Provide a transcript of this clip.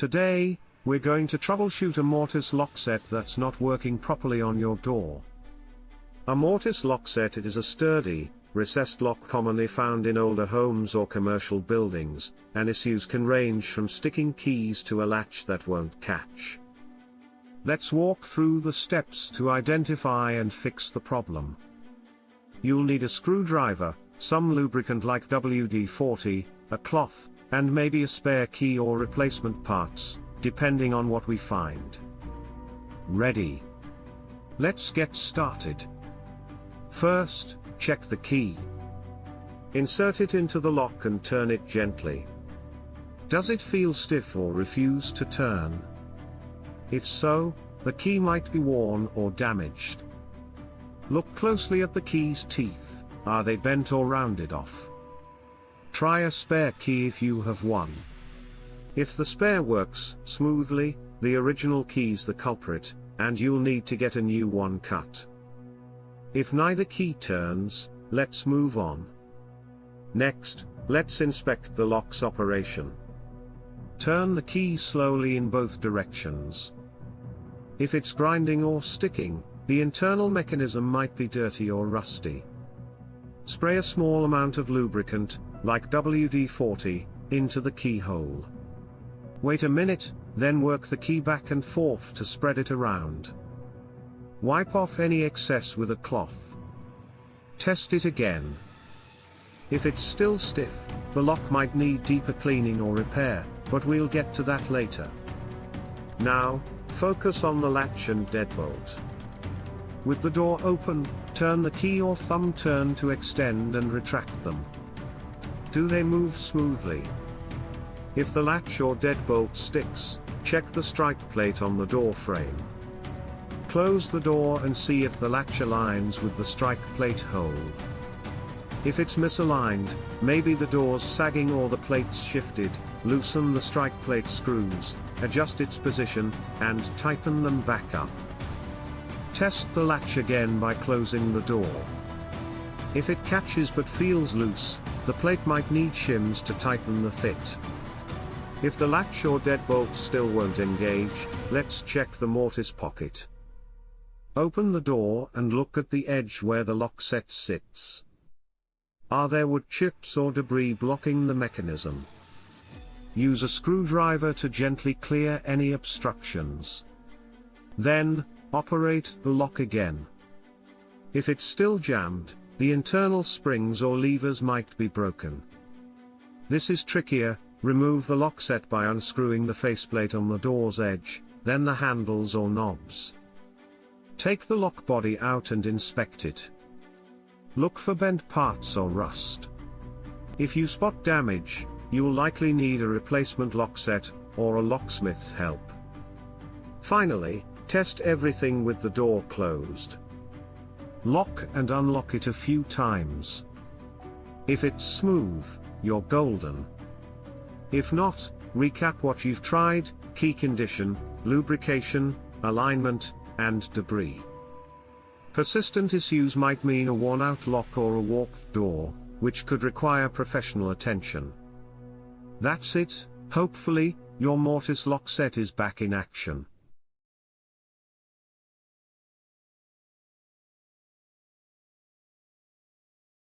Today, we're going to troubleshoot a Mortise lock set that's not working properly on your door. A Mortise lock set is a sturdy, recessed lock commonly found in older homes or commercial buildings, and issues can range from sticking keys to a latch that won't catch. Let's walk through the steps to identify and fix the problem. You'll need a screwdriver, some lubricant like WD-40, a cloth, and maybe a spare key or replacement parts, depending on what we find. Ready? Let's get started. First, check the key. Insert it into the lock and turn it gently. Does it feel stiff or refuse to turn? If so, the key might be worn or damaged. Look closely at the key's teeth. Are they bent or rounded off? Try a spare key if you have one. If the spare works smoothly, the original key's the culprit, and you'll need to get a new one cut. If neither key turns, let's move on. Next, let's inspect the lock's operation. Turn the key slowly in both directions. If it's grinding or sticking, the internal mechanism might be dirty or rusty. Spray a small amount of lubricant, like WD-40, into the keyhole. Wait a minute, then work the key back and forth to spread it around. Wipe off any excess with a cloth. Test it again. If it's still stiff, the lock might need deeper cleaning or repair, but we'll get to that later. Now, focus on the latch and deadbolt. With the door open, turn the key or thumb turn to extend and retract them. Do they move smoothly? If the latch or deadbolt sticks, check the strike plate on the door frame. Close the door and see if the latch aligns with the strike plate hole. If it's misaligned, maybe the door's sagging or the plate's shifted, loosen the strike plate screws, adjust its position, and tighten them back up. Test the latch again by closing the door. If it catches but feels loose, the plate might need shims to tighten the fit. If the latch or deadbolt still won't engage, let's check the mortise pocket. Open the door and look at the edge where the lock set sits. Are there wood chips or debris blocking the mechanism? Use a screwdriver to gently clear any obstructions. Then, operate the lock again. If it's still jammed, the internal springs or levers might be broken. This is trickier. Remove the lock set by unscrewing the faceplate on the door's edge, then the handles or knobs. Take the lock body out and inspect it. Look for bent parts or rust. If you spot damage, you'll likely need a replacement lock set, or a locksmith's help. Finally, test everything with the door closed. Lock and unlock it a few times. If it's smooth, you're golden. If not, recap what you've tried: key condition, lubrication, alignment, and debris. Persistent issues might mean a worn-out lock or a warped door, which could require professional attention. That's it. Hopefully, your Mortise lock set is back in action.